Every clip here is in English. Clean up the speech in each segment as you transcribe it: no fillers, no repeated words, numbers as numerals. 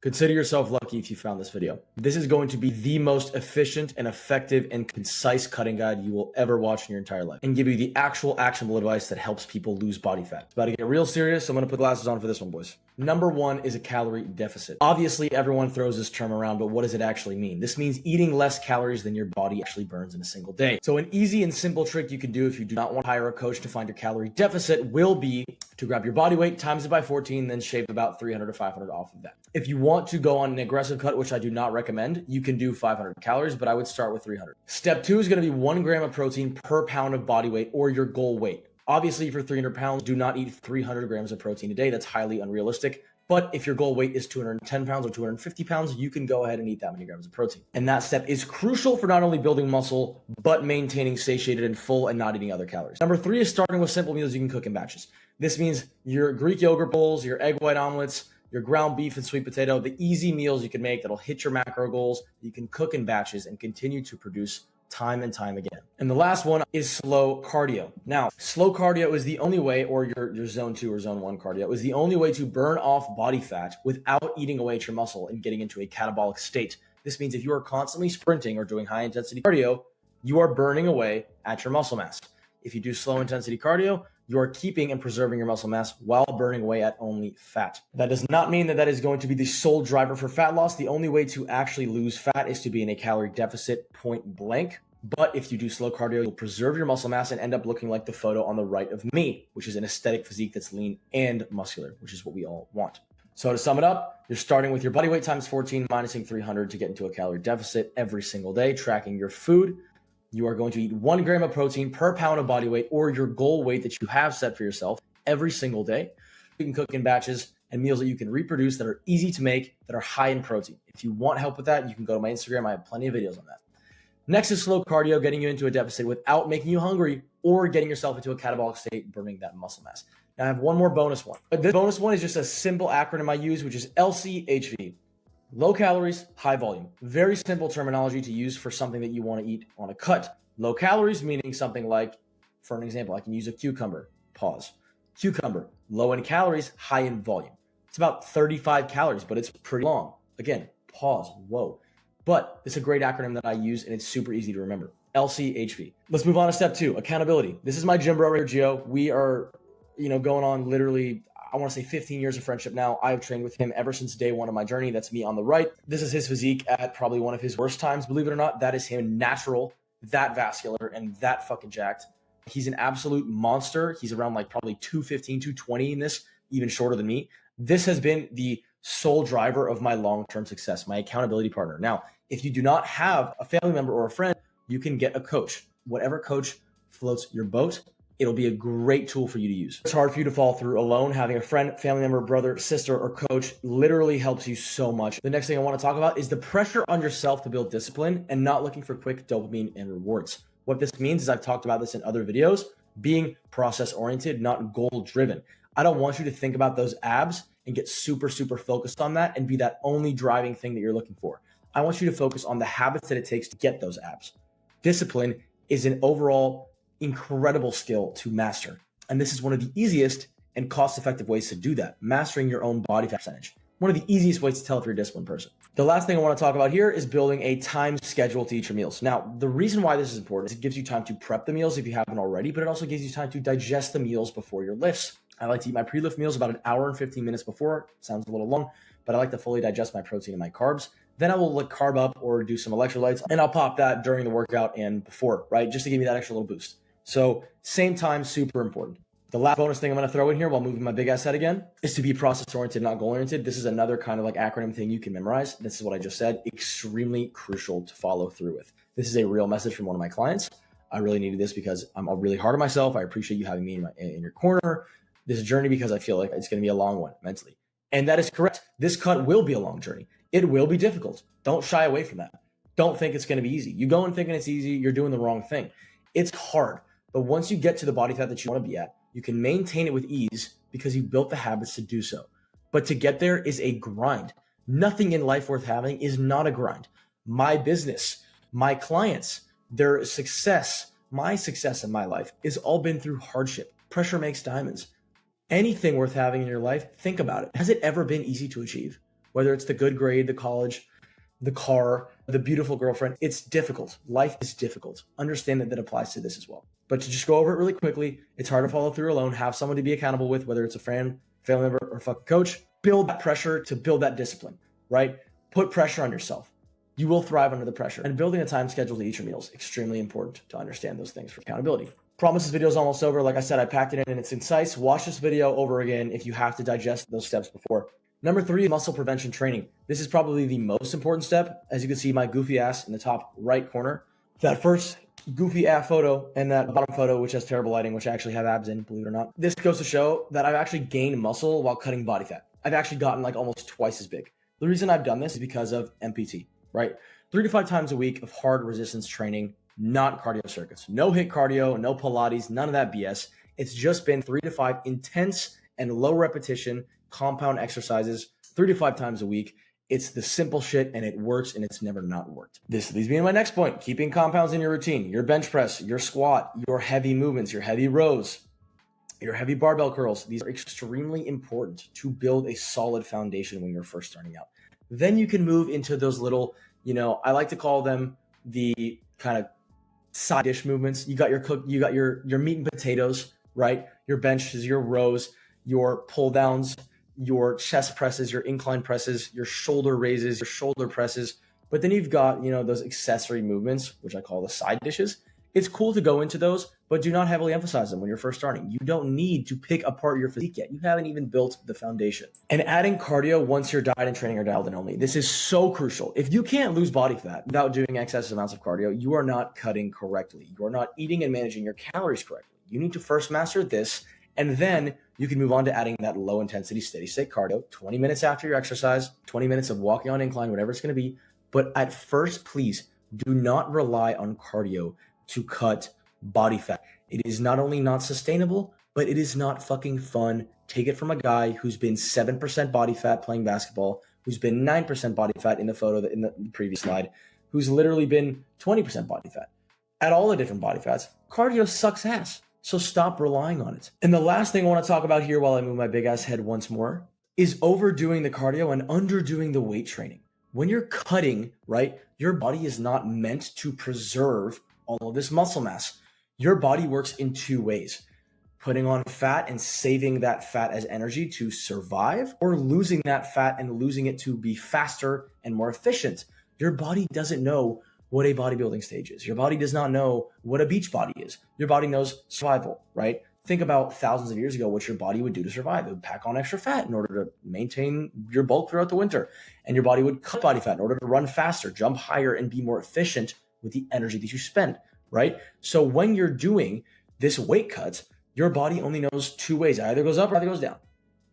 Consider yourself lucky if you found this video. This is going to be the most efficient and effective and concise cutting guide you will ever watch in your entire life and give you the actual actionable advice that helps people lose body fat. It's about to get real serious, so I'm gonna put glasses on for this one, boys. Number one is a calorie deficit. Obviously, everyone throws this term around, but what does it actually mean? This means eating less calories than your body actually burns in a single day. So an easy and simple trick you can do if you do not want to hire a coach to find your calorie deficit will be to grab your body weight, times it by 14, then shave about 300 to 500 off of that. If you want to go on an aggressive cut, which I do not recommend, you can do 500 calories, but I would start with 300. Step two is going to be 1 gram of protein per pound of body weight or your goal weight. Obviously, for 300 pounds, do not eat 300 grams of protein a day. That's highly unrealistic. But if your goal weight is 210 pounds or 250 pounds, you can go ahead and eat that many grams of protein. And that step is crucial for not only building muscle, but maintaining satiated and full and not eating other calories. Number three is starting with simple meals you can cook in batches. This means your Greek yogurt bowls, your egg white omelets, your ground beef and sweet potato, the easy meals you can make that'll hit your macro goals, you can cook in batches and continue to produce time and time again. And the last one is slow cardio. Now, slow cardio is the only way, or your zone 2 or zone 1 cardio is the only way to burn off body fat without eating away at your muscle and getting into a catabolic state. This means if you are constantly sprinting or doing high intensity cardio, you are burning away at your muscle mass. If you do slow intensity cardio, you are keeping and preserving your muscle mass while burning away at only fat. That does not mean that is going to be the sole driver for fat loss. The only way to actually lose fat is to be in a calorie deficit, point blank. But if you do slow cardio, you'll preserve your muscle mass and end up looking like the photo on the right of me, which is an aesthetic physique that's lean and muscular, which is what we all want. So to sum it up, you're starting with your body weight times 14, minusing 300 to get into a calorie deficit every single day, tracking your food. You are going to eat 1 gram of protein per pound of body weight or your goal weight that you have set for yourself every single day. You can cook in batches and meals that you can reproduce that are easy to make, that are high in protein. If you want help with that, you can go to my Instagram. I have plenty of videos on that. Next is slow cardio, getting you into a deficit without making you hungry or getting yourself into a catabolic state, burning that muscle mass. Now I have one more bonus one. But this bonus one is just a simple acronym I use, which is LCHV. Low calories, high volume. Very simple terminology to use for something that you want to eat on a cut. Low calories meaning something like, for an example, I can use a cucumber. Pause. Cucumber, low in calories, high in volume. It's about 35 calories, but it's pretty long. Again, pause. Whoa. But it's a great acronym that I use and it's super easy to remember. LCHV. Let's move on to step two, accountability. This is my gym bro right here, Gio. We are, going on literally, I want to say 15 years of friendship now. I have trained with him ever since day one of my journey. That's me on the right. This is his physique at probably one of his worst times. Believe it or not, that is him natural, that vascular, and that fucking jacked. He's an absolute monster. He's around like probably 215, 220 in this, even shorter than me. This has been the sole driver of my long-term success, my accountability partner. Now, if you do not have a family member or a friend, you can get a coach. Whatever coach floats your boat, it'll be a great tool for you to use. It's hard for you to follow through alone. Having a friend, family member, brother, sister, or coach literally helps you so much. The next thing I want to talk about is the pressure on yourself to build discipline and not looking for quick dopamine and rewards. What this means is, I've talked about this in other videos, being process-oriented, not goal-driven. I don't want you to think about those abs and get super, super focused on that and be that only driving thing that you're looking for. I want you to focus on the habits that it takes to get those abs. Discipline is an overall incredible skill to master. And this is one of the easiest and cost-effective ways to do that, mastering your own body fat percentage. One of the easiest ways to tell if you're a disciplined person. The last thing I want to talk about here is building a time schedule to eat your meals. Now, the reason why this is important is it gives you time to prep the meals if you haven't already, but it also gives you time to digest the meals before your lifts. I like to eat my pre-lift meals about an hour and 15 minutes before. Sounds a little long, but I like to fully digest my protein and my carbs. Then I will carb up or do some electrolytes, and I'll pop that during the workout and before, right? Just to give me that extra little boost. So same time, super important. The last bonus thing I'm going to throw in here while moving my big ass head again is to be process-oriented, not goal-oriented. This is another kind of like acronym thing you can memorize. This is what I just said. Extremely crucial to follow through with. This is a real message from one of my clients. I really needed this because I'm really hard on myself. I appreciate you having me in your corner. This journey, because I feel like it's going to be a long one mentally. And that is correct. This cut will be a long journey. It will be difficult. Don't shy away from that. Don't think it's going to be easy. You go in thinking it's easy, you're doing the wrong thing. It's hard. But once you get to the body fat that you want to be at, you can maintain it with ease because you built the habits to do so. But to get there is a grind. Nothing in life worth having is not a grind. My business, my clients, their success, my success in my life has all been through hardship. Pressure makes diamonds. Anything worth having in your life, think about it. Has it ever been easy to achieve? whether it's the good grade, the college, the car, the beautiful girlfriend. It's difficult. Life is difficult. Understand that applies to this as well. But to just go over it really quickly, it's hard to follow through alone. Have someone to be accountable with, whether it's a friend, family member, or fucking coach. Build that pressure to build that discipline, right? Put pressure on yourself. You will thrive under the pressure. And building a time schedule to eat your meals, extremely important to understand those things for accountability. Promise this video is almost over. Like I said, I packed it in and it's concise. Watch this video over again if you have to digest those steps before. Number 3, muscle prevention training. This is probably the most important step. As you can see, my goofy ass in the top right corner. That first goofy ass photo and that bottom photo, which has terrible lighting, which I actually have abs in, believe it or not. This goes to show that I've actually gained muscle while cutting body fat. I've actually gotten like almost twice as big. The reason I've done this is because of MPT, right? 3 to 5 times a week of hard resistance training, not cardio circuits. No HIIT cardio, no Pilates, none of that BS. It's just been 3 to 5 intense and low repetition compound exercises 3 to 5 times a week. It's the simple shit and it works and it's never not worked. This leads me to my next point, keeping compounds in your routine, your bench press, your squat, your heavy movements, your heavy rows, your heavy barbell curls. These are extremely important to build a solid foundation when you're first starting out. Then you can move into those little, I like to call them the kind of side dish movements. You got your meat and potatoes, right? Your benches, your rows, your pull downs, your chest presses, your incline presses, your shoulder raises, your shoulder presses. But then you've got, those accessory movements, which I call the side dishes. It's cool to go into those, but do not heavily emphasize them when you're first starting. You don't need to pick apart your physique yet. You haven't even built the foundation. And adding cardio once your diet and training are dialed in only. This is so crucial. If you can't lose body fat without doing excessive amounts of cardio, you are not cutting correctly. You are not eating and managing your calories correctly. You need to first master this, and then you can move on to adding that low intensity, steady state cardio, 20 minutes after your exercise, 20 minutes of walking on incline, whatever it's going to be. But at first, please do not rely on cardio to cut body fat. It is not only not sustainable, but it is not fucking fun. Take it from a guy who's been 7% body fat playing basketball, who's been 9% body fat in the photo in the previous slide, who's literally been 20% body fat. At all the different body fats, cardio sucks ass. So stop relying on it. And the last thing I want to talk about here while I move my big ass head once more is overdoing the cardio and underdoing the weight training. When you're cutting, right, your body is not meant to preserve all of this muscle mass. Your body works in 2 ways: putting on fat and saving that fat as energy to survive, or losing that fat and losing it to be faster and more efficient. Your body doesn't know what a bodybuilding stage is. Your body does not know what a beach body is. Your body knows survival, right? Think about thousands of years ago what your body would do to survive. It would pack on extra fat in order to maintain your bulk throughout the winter. And your body would cut body fat in order to run faster, jump higher, and be more efficient with the energy that you spend, right? So when you're doing this weight cut, your body only knows 2 ways. It either goes up or either goes down.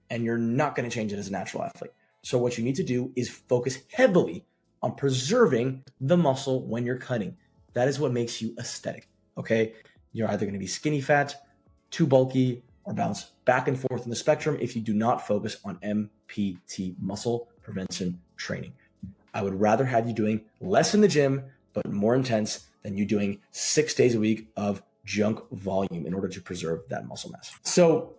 And you're not going to change it as a natural athlete. So what you need to do is focus heavily on preserving the muscle when you're cutting. That is what makes you aesthetic, okay? You're either going to be skinny fat, too bulky, or bounce back and forth in the spectrum if you do not focus on MPT, muscle prevention training. I would rather have you doing less in the gym, but more intense than you doing 6 days a week of junk volume in order to preserve that muscle mass. So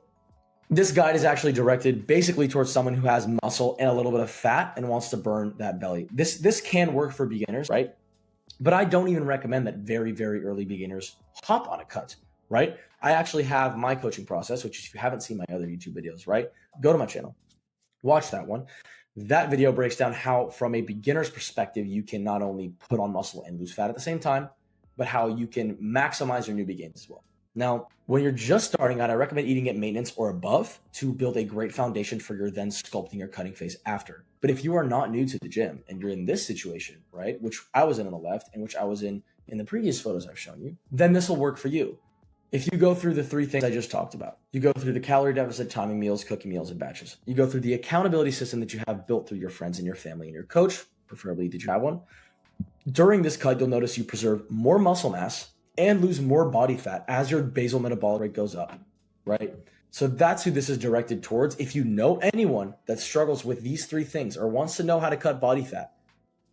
this guide is actually directed basically towards someone who has muscle and a little bit of fat and wants to burn that belly. This can work for beginners, right? But I don't even recommend that very, very early beginners hop on a cut, right? I actually have my coaching process, which if you haven't seen my other YouTube videos, right? Go to my channel, watch that one. That video breaks down how, from a beginner's perspective, you can not only put on muscle and lose fat at the same time, but how you can maximize your newbie gains as well. Now, when you're just starting out, I recommend eating at maintenance or above to build a great foundation for your then sculpting or cutting phase after. But if you are not new to the gym and you're in this situation, right, which I was in on the left and which I was in the previous photos I've shown you, then this will work for you. If you go through the 3 things I just talked about, you go through the calorie deficit, timing meals, cooking meals, and batches. You go through the accountability system that you have built through your friends and your family and your coach, preferably did you have one. During this cut, you'll notice you preserve more muscle mass and lose more body fat as your basal metabolic rate goes up, right? So that's who this is directed towards. If you know anyone that struggles with these 3 things or wants to know how to cut body fat,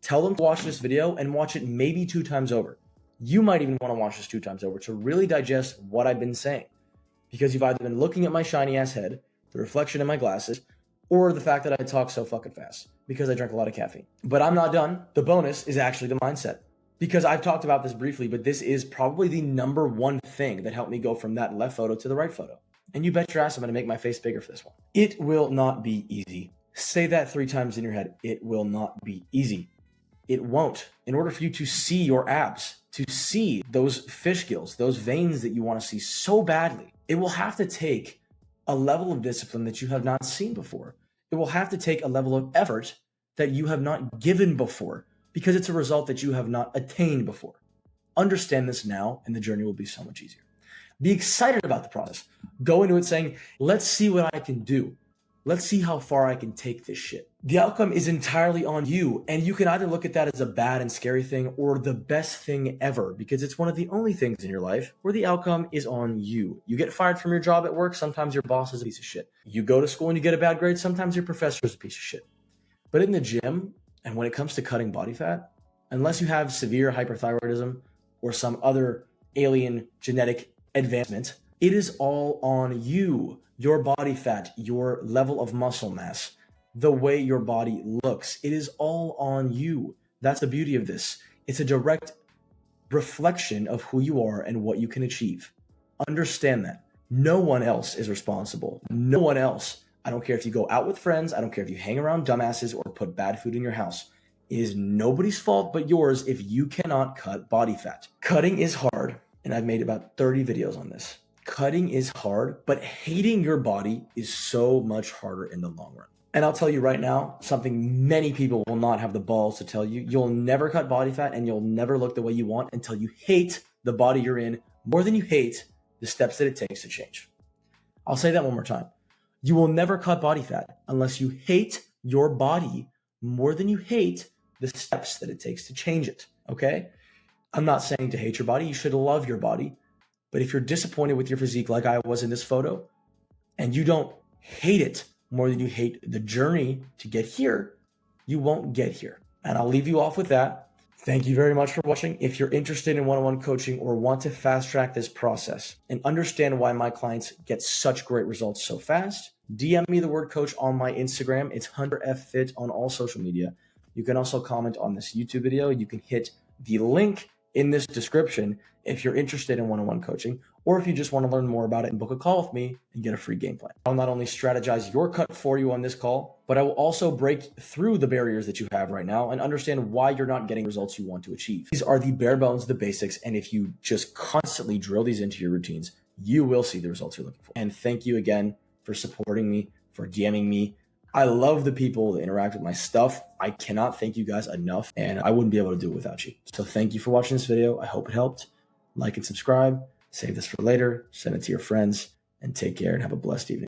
tell them to watch this video and watch it maybe 2 times over. You might even want to watch this 2 times over to really digest what I've been saying, because you've either been looking at my shiny ass head, the reflection in my glasses, or the fact that I talk so fucking fast because I drank a lot of caffeine. But I'm not done. The bonus is actually the mindset, because I've talked about this briefly, but this is probably the number one thing that helped me go from that left photo to the right photo. And you bet your ass I'm going to make my face bigger for this one. It will not be easy. Say that 3 times in your head. It will not be easy. It won't. In order for you to see your abs, to see those fish gills, those veins that you want to see so badly, it will have to take a level of discipline that you have not seen before. It will have to take a level of effort that you have not given before, because it's a result that you have not attained before. Understand this now, and the journey will be so much easier. Be excited about the process. Go into it saying, let's see what I can do. Let's see how far I can take this shit. The outcome is entirely on you, and you can either look at that as a bad and scary thing or the best thing ever, because it's one of the only things in your life where the outcome is on you. You get fired from your job at work, sometimes your boss is a piece of shit. You go to school and you get a bad grade, sometimes your professor is a piece of shit. But in the gym, and when it comes to cutting body fat, unless you have severe hyperthyroidism or some other alien genetic advancement, it is all on you. Your body fat, your level of muscle mass, the way your body looks, it is all on you. That's the beauty of this. It's a direct reflection of who you are and what you can achieve. Understand that. No one else is responsible. No one else. I don't care if you go out with friends. I don't care if you hang around dumbasses or put bad food in your house. It is nobody's fault but yours if you cannot cut body fat. Cutting is hard, and I've made about 30 videos on this. Cutting is hard, but hating your body is so much harder in the long run. And I'll tell you right now, something many people will not have the balls to tell you. You'll never cut body fat and you'll never look the way you want until you hate the body you're in more than you hate the steps that it takes to change. I'll say that one more time. You will never cut body fat unless you hate your body more than you hate the steps that it takes to change it, okay? I'm not saying to hate your body. You should love your body. But if you're disappointed with your physique like I was in this photo, and you don't hate it more than you hate the journey to get here, you won't get here. And I'll leave you off with that. Thank you very much for watching. If you're interested in one-on-one coaching or want to fast track this process and understand why my clients get such great results so fast, DM me the word coach on my Instagram. It's HunterFFit on all social media. You can also comment on this YouTube video. You can hit the link in this description if you're interested in one-on-one coaching, or if you just want to learn more about it and book a call with me and get a free game plan. I'll not only strategize your cut for you on this call, but I will also break through the barriers that you have right now and understand why you're not getting results you want to achieve. These are the bare bones, the basics, and if you just constantly drill these into your routines, you will see the results you're looking for. And thank you again for supporting me, for DMing me. I love the people that interact with my stuff. I cannot thank you guys enough, and I wouldn't be able to do it without you. So thank you for watching this video. I hope it helped. Like and subscribe. Save this for later. Send it to your friends, and take care and have a blessed evening.